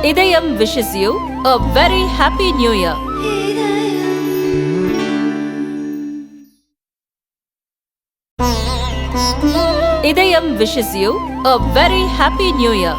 இதயம் wishes you a very happy new year. இதயம் wishes you a very happy new year.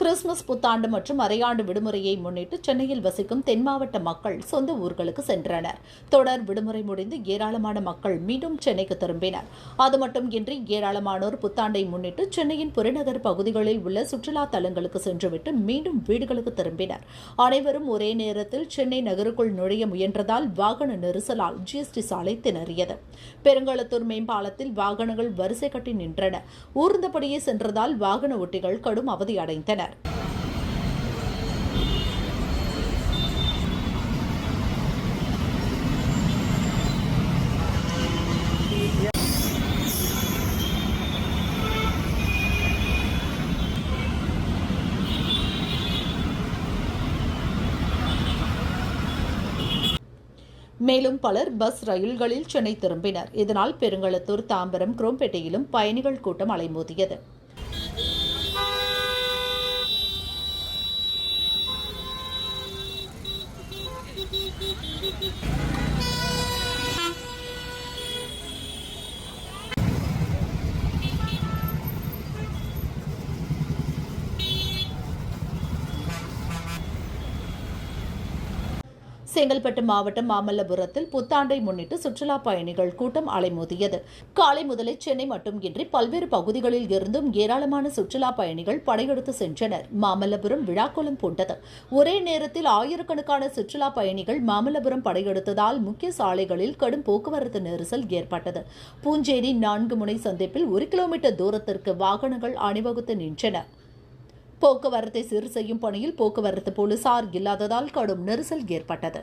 Christmas புத்தாண்டு மற்றும் அரையாண்டு விடுமுறையை முன்னிட்டு சென்னையில் வசிக்கும் தென் மாவட்ட மக்கள் சொந்த ஊர்களுக்கு சென்றனர். தொடர் விடுமுறை முடிந்து ஏராளமான மக்கள் மீண்டும் சென்னைக்கு திரும்பினர். அது மட்டுமின்றி ஏராளமானோர் புத்தாண்டை முன்னிட்டு சென்னையின் புறநகர் பகுதிகளில் உள்ள சுற்றுலா தலங்களுக்கு சென்றுவிட்டு மீண்டும் வீடுகளுக்கு திரும்பினர். அனைவரும் ஒரே நேரத்தில் சென்னை நகருக்குள் நுழைய முயன்றதால் வாகன நெரிசலால் ஜிஎஸ்டி சாலை திணறியது. பெருங்களத்தூர் மேம்பாலத்தில் வாகனங்கள் வரிசை கட்டி நின்றன. ஊர்ந்தபடியே சென்றதால் வாகன ஓட்டிகள் கடும் அவதியடைந்தனர். மேலும் பலர் பஸ், ரயில்களில் சென்னை திரும்பினர். இதனால் பெருங்களத்தூர், தாம்பரம், குரோம்பேட்டையிலும் பயணிகள் கூட்டம் அலைமோதியது. செங்கல்பட்டு மாவட்டம் மாமல்லபுரத்தில் புத்தாண்டை முன்னிட்டு சுற்றுலா பயணிகள் கூட்டம் அலைமோதியது. காலை முதலே சென்னை மட்டுமின்றி பல்வேறு பகுதிகளில் இருந்தும் ஏராளமான சுற்றுலா பயணிகள் படையெடுத்து சென்றனர். மாமல்லபுரம் விழாக்கோலம் பூண்டது. ஒரே நேரத்தில் ஆயிரக்கணக்கான சுற்றுலா பயணிகள் மாமல்லபுரம் படையெடுத்ததால் முக்கிய சாலைகளில் கடும் போக்குவரத்து நெரிசல் ஏற்பட்டது. பூஞ்சேரி 4 முனை சந்திப்பில் 1 கிலோமீட்டர் தூரத்திற்கு வாகனங்கள் அணிவகுத்து நின்றன. போக்குவரத்தை சீர் செய்யும் பணியில் போக்குவரத்து போலீசார் இல்லாததால் கடும் நெரிசல் ஏற்பட்டது.